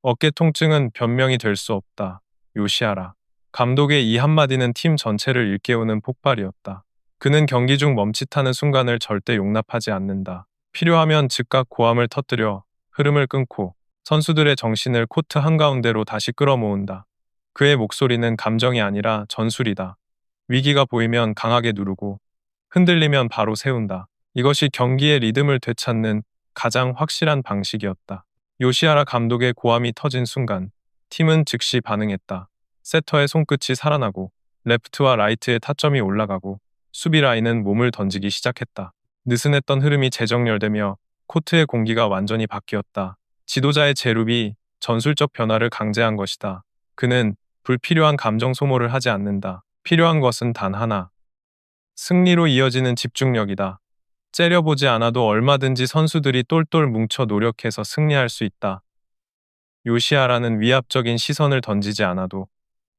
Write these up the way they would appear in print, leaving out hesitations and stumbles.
어깨 통증은 변명이 될 수 없다. 요시하라. 감독의 이 한마디는 팀 전체를 일깨우는 폭발이었다. 그는 경기 중 멈칫하는 순간을 절대 용납하지 않는다. 필요하면 즉각 고함을 터뜨려 흐름을 끊고 선수들의 정신을 코트 한가운데로 다시 끌어모은다. 그의 목소리는 감정이 아니라 전술이다. 위기가 보이면 강하게 누르고 흔들리면 바로 세운다. 이것이 경기의 리듬을 되찾는 가장 확실한 방식이었다. 요시하라 감독의 고함이 터진 순간 팀은 즉시 반응했다. 세터의 손끝이 살아나고 레프트와 라이트의 타점이 올라가고 수비 라인은 몸을 던지기 시작했다. 느슨했던 흐름이 재정렬되며 코트의 공기가 완전히 바뀌었다. 지도자의 제룹이 전술적 변화를 강제한 것이다. 그는 불필요한 감정 소모를 하지 않는다. 필요한 것은 단 하나. 승리로 이어지는 집중력이다. 째려보지 않아도 얼마든지 선수들이 똘똘 뭉쳐 노력해서 승리할 수 있다. 요시하라는 위압적인 시선을 던지지 않아도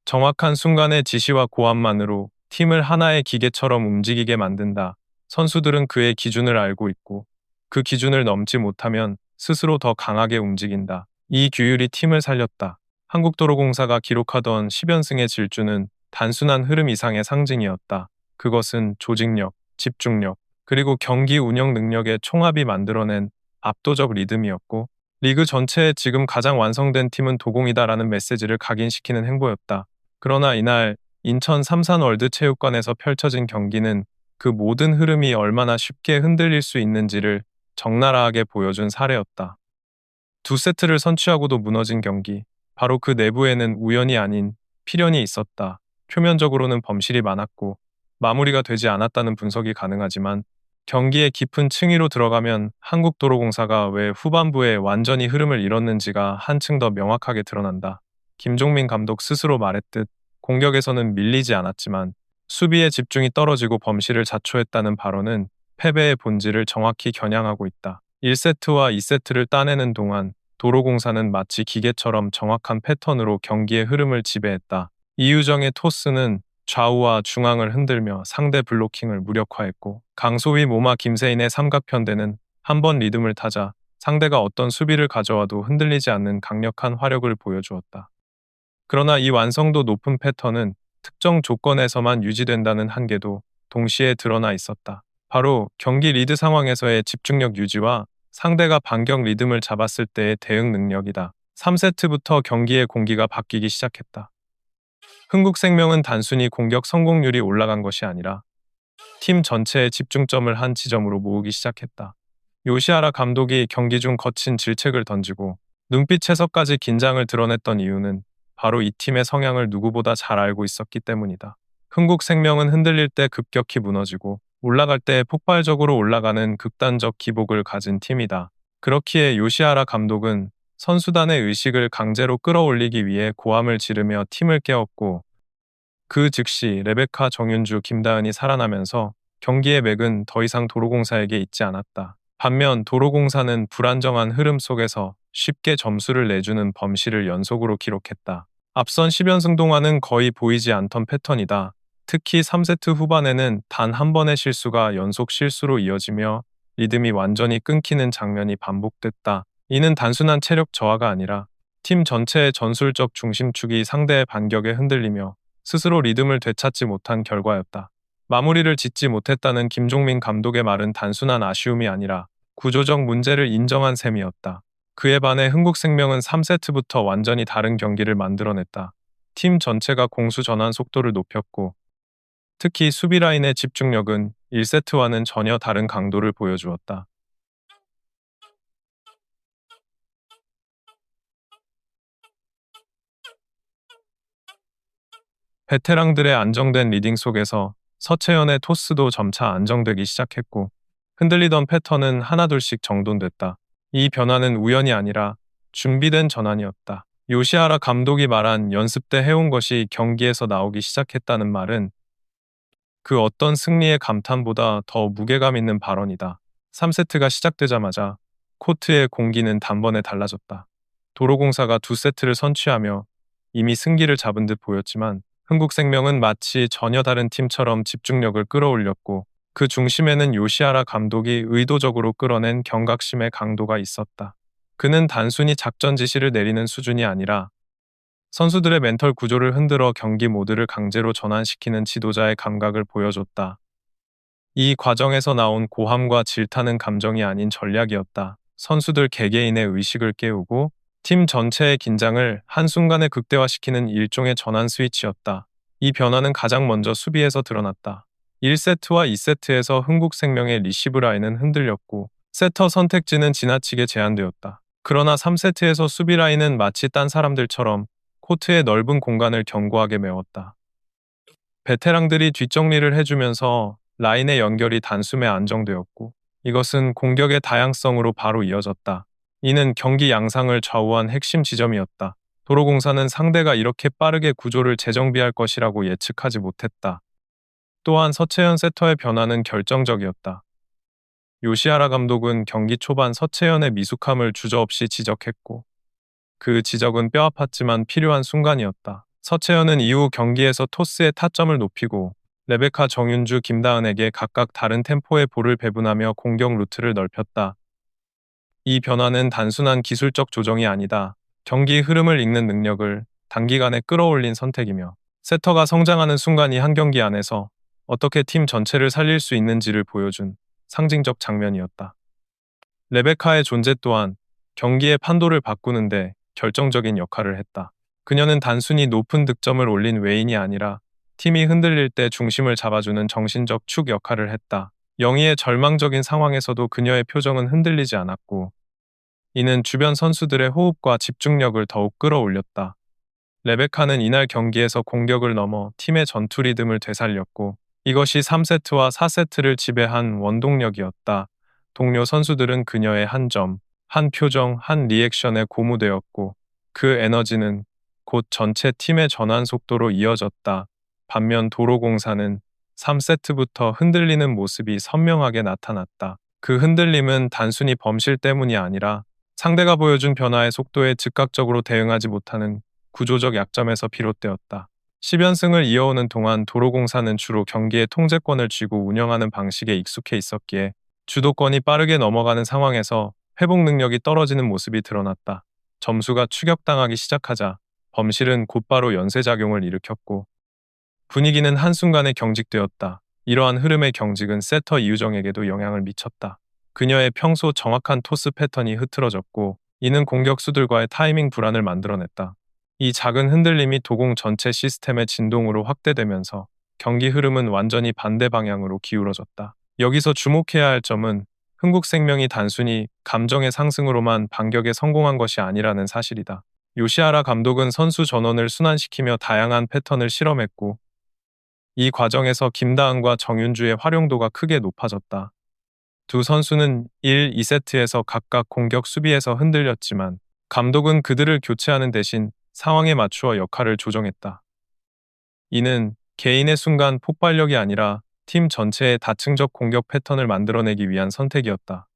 정확한 순간의 지시와 고함만으로 팀을 하나의 기계처럼 움직이게 만든다. 선수들은 그의 기준을 알고 있고 그 기준을 넘지 못하면 스스로 더 강하게 움직인다. 이 규율이 팀을 살렸다. 한국도로공사가 기록하던 10연승의 질주는 단순한 흐름 이상의 상징이었다. 그것은 조직력, 집중력, 그리고 경기 운영 능력의 총합이 만들어낸 압도적 리듬이었고 리그 전체에 지금 가장 완성된 팀은 도공이다라는 메시지를 각인시키는 행보였다. 그러나 이날 인천 삼산월드체육관에서 펼쳐진 경기는 그 모든 흐름이 얼마나 쉽게 흔들릴 수 있는지를 적나라하게 보여준 사례였다. 두 세트를 선취하고도 무너진 경기. 바로 그 내부에는 우연이 아닌 필연이 있었다. 표면적으로는 범실이 많았고 마무리가 되지 않았다는 분석이 가능하지만 경기의 깊은 층위로 들어가면 한국도로공사가 왜 후반부에 완전히 흐름을 잃었는지가 한층 더 명확하게 드러난다. 김종민 감독 스스로 말했듯 공격에서는 밀리지 않았지만 수비의 집중이 떨어지고 범실을 자초했다는 발언은 패배의 본질을 정확히 겨냥하고 있다. 1세트와 2세트를 따내는 동안 도로공사는 마치 기계처럼 정확한 패턴으로 경기의 흐름을 지배했다. 이유정의 토스는 좌우와 중앙을 흔들며 상대 블로킹을 무력화했고 강소희 모마 김세인의 삼각편대는 한 번 리듬을 타자 상대가 어떤 수비를 가져와도 흔들리지 않는 강력한 화력을 보여주었다. 그러나 이 완성도 높은 패턴은 특정 조건에서만 유지된다는 한계도 동시에 드러나 있었다. 바로 경기 리드 상황에서의 집중력 유지와 상대가 반격 리듬을 잡았을 때의 대응 능력이다. 3세트부터 경기의 공기가 바뀌기 시작했다. 흥국생명은 단순히 공격 성공률이 올라간 것이 아니라 팀 전체의 집중점을 한 지점으로 모으기 시작했다. 요시하라 감독이 경기 중 거친 질책을 던지고 눈빛에서까지 긴장을 드러냈던 이유는 바로 이 팀의 성향을 누구보다 잘 알고 있었기 때문이다. 흥국생명은 흔들릴 때 급격히 무너지고 올라갈 때 폭발적으로 올라가는 극단적 기복을 가진 팀이다. 그렇기에 요시하라 감독은 선수단의 의식을 강제로 끌어올리기 위해 고함을 지르며 팀을 깨웠고 그 즉시 레베카, 정윤주, 김다은이 살아나면서 경기의 맥은 더 이상 도로공사에게 있지 않았다. 반면 도로공사는 불안정한 흐름 속에서 쉽게 점수를 내주는 범실을 연속으로 기록했다. 앞선 10연승 동안은 거의 보이지 않던 패턴이다. 특히 3세트 후반에는 단 한 번의 실수가 연속 실수로 이어지며 리듬이 완전히 끊기는 장면이 반복됐다. 이는 단순한 체력 저하가 아니라 팀 전체의 전술적 중심축이 상대의 반격에 흔들리며 스스로 리듬을 되찾지 못한 결과였다. 마무리를 짓지 못했다는 김종민 감독의 말은 단순한 아쉬움이 아니라 구조적 문제를 인정한 셈이었다. 그에 반해 흥국생명은 3세트부터 완전히 다른 경기를 만들어냈다. 팀 전체가 공수 전환 속도를 높였고 특히 수비 라인의 집중력은 1세트와는 전혀 다른 강도를 보여주었다. 베테랑들의 안정된 리딩 속에서 서채연의 토스도 점차 안정되기 시작했고 흔들리던 패턴은 하나둘씩 정돈됐다. 이 변화는 우연이 아니라 준비된 전환이었다. 요시하라 감독이 말한 연습 때 해온 것이 경기에서 나오기 시작했다는 말은 그 어떤 승리의 감탄보다 더 무게감 있는 발언이다. 3세트가 시작되자마자 코트의 공기는 단번에 달라졌다. 도로공사가 2세트를 선취하며 이미 승기를 잡은 듯 보였지만 흥국생명은 마치 전혀 다른 팀처럼 집중력을 끌어올렸고 그 중심에는 요시하라 감독이 의도적으로 끌어낸 경각심의 강도가 있었다. 그는 단순히 작전 지시를 내리는 수준이 아니라 선수들의 멘털 구조를 흔들어 경기 모드를 강제로 전환시키는 지도자의 감각을 보여줬다. 이 과정에서 나온 고함과 질타는 감정이 아닌 전략이었다. 선수들 개개인의 의식을 깨우고 팀 전체의 긴장을 한순간에 극대화시키는 일종의 전환 스위치였다. 이 변화는 가장 먼저 수비에서 드러났다. 1세트와 2세트에서 흥국생명의 리시브 라인은 흔들렸고 세터 선택지는 지나치게 제한되었다. 그러나 3세트에서 수비 라인은 마치 딴 사람들처럼 코트의 넓은 공간을 견고하게 메웠다. 베테랑들이 뒷정리를 해주면서 라인의 연결이 단숨에 안정되었고 이것은 공격의 다양성으로 바로 이어졌다. 이는 경기 양상을 좌우한 핵심 지점이었다. 도로공사는 상대가 이렇게 빠르게 구조를 재정비할 것이라고 예측하지 못했다. 또한 서채현 세터의 변화는 결정적이었다. 요시하라 감독은 경기 초반 서채현의 미숙함을 주저없이 지적했고 그 지적은 뼈아팠지만 필요한 순간이었다. 서채현은 이후 경기에서 토스의 타점을 높이고 레베카, 정윤주, 김다은에게 각각 다른 템포의 볼을 배분하며 공격 루트를 넓혔다. 이 변화는 단순한 기술적 조정이 아니다. 경기 흐름을 읽는 능력을 단기간에 끌어올린 선택이며 세터가 성장하는 순간이 한 경기 안에서 어떻게 팀 전체를 살릴 수 있는지를 보여준 상징적 장면이었다. 레베카의 존재 또한 경기의 판도를 바꾸는데 결정적인 역할을 했다. 그녀는 단순히 높은 득점을 올린 외인이 아니라 팀이 흔들릴 때 중심을 잡아주는 정신적 축 역할을 했다. 영희의 절망적인 상황에서도 그녀의 표정은 흔들리지 않았고 이는 주변 선수들의 호흡과 집중력을 더욱 끌어올렸다. 레베카는 이날 경기에서 공격을 넘어 팀의 전투 리듬을 되살렸고 이것이 3세트와 4세트를 지배한 원동력이었다. 동료 선수들은 그녀의 한 점, 한 표정, 한 리액션에 고무되었고 그 에너지는 곧 전체 팀의 전환 속도로 이어졌다. 반면 도로공사는 3세트부터 흔들리는 모습이 선명하게 나타났다. 그 흔들림은 단순히 범실 때문이 아니라 상대가 보여준 변화의 속도에 즉각적으로 대응하지 못하는 구조적 약점에서 비롯되었다. 10연승을 이어오는 동안 도로공사는 주로 경기의 통제권을 쥐고 운영하는 방식에 익숙해 있었기에 주도권이 빠르게 넘어가는 상황에서 회복 능력이 떨어지는 모습이 드러났다. 점수가 추격당하기 시작하자 범실은 곧바로 연쇄작용을 일으켰고 분위기는 한순간에 경직되었다. 이러한 흐름의 경직은 세터 이유정에게도 영향을 미쳤다. 그녀의 평소 정확한 토스 패턴이 흐트러졌고 이는 공격수들과의 타이밍 불안을 만들어냈다. 이 작은 흔들림이 도공 전체 시스템의 진동으로 확대되면서 경기 흐름은 완전히 반대 방향으로 기울어졌다. 여기서 주목해야 할 점은 흥국생명이 단순히 감정의 상승으로만 반격에 성공한 것이 아니라는 사실이다. 요시하라 감독은 선수 전원을 순환시키며 다양한 패턴을 실험했고 이 과정에서 김다은과 정윤주의 활용도가 크게 높아졌다. 두 선수는 1, 2세트에서 각각 공격 수비에서 흔들렸지만 감독은 그들을 교체하는 대신 상황에 맞추어 역할을 조정했다. 이는 개인의 순간 폭발력이 아니라 팀 전체의 다층적 공격 패턴을 만들어내기 위한 선택이었다.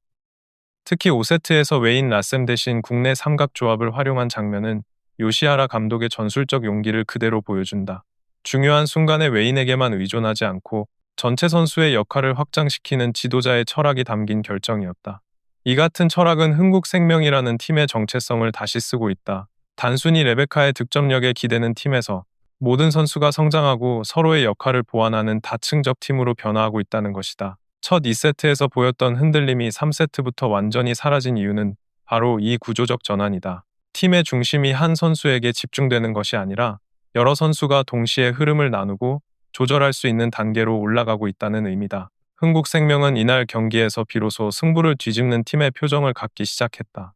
특히 5세트에서 웨인 라셈 대신 국내 삼각 조합을 활용한 장면은 요시하라 감독의 전술적 용기를 그대로 보여준다. 중요한 순간에 웨인에게만 의존하지 않고 전체 선수의 역할을 확장시키는 지도자의 철학이 담긴 결정이었다. 이 같은 철학은 흥국생명이라는 팀의 정체성을 다시 쓰고 있다. 단순히 레베카의 득점력에 기대는 팀에서 모든 선수가 성장하고 서로의 역할을 보완하는 다층적 팀으로 변화하고 있다는 것이다. 첫 2세트에서 보였던 흔들림이 3세트부터 완전히 사라진 이유는 바로 이 구조적 전환이다. 팀의 중심이 한 선수에게 집중되는 것이 아니라 여러 선수가 동시에 흐름을 나누고 조절할 수 있는 단계로 올라가고 있다는 의미다. 흥국생명은 이날 경기에서 비로소 승부를 뒤집는 팀의 표정을 갖기 시작했다.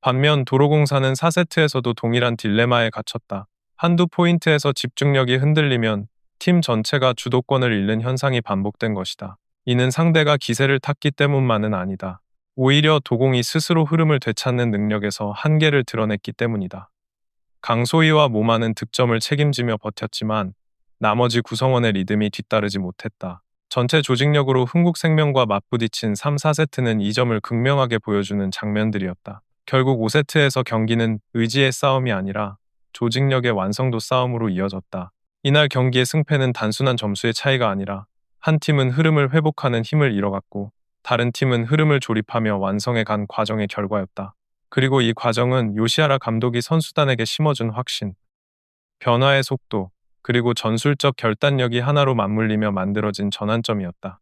반면 도로공사는 4세트에서도 동일한 딜레마에 갇혔다. 한두 포인트에서 집중력이 흔들리면 팀 전체가 주도권을 잃는 현상이 반복된 것이다. 이는 상대가 기세를 탔기 때문만은 아니다. 오히려 도공이 스스로 흐름을 되찾는 능력에서 한계를 드러냈기 때문이다. 강소희와 모마는 득점을 책임지며 버텼지만 나머지 구성원의 리듬이 뒤따르지 못했다. 전체 조직력으로 흥국생명과 맞부딪힌 3, 4세트는 이 점을 극명하게 보여주는 장면들이었다. 결국 5세트에서 경기는 의지의 싸움이 아니라 조직력의 완성도 싸움으로 이어졌다. 이날 경기의 승패는 단순한 점수의 차이가 아니라 한 팀은 흐름을 회복하는 힘을 잃어갔고 다른 팀은 흐름을 조립하며 완성해 간 과정의 결과였다. 그리고 이 과정은 요시하라 감독이 선수단에게 심어준 확신, 변화의 속도, 그리고 전술적 결단력이 하나로 맞물리며 만들어진 전환점이었다.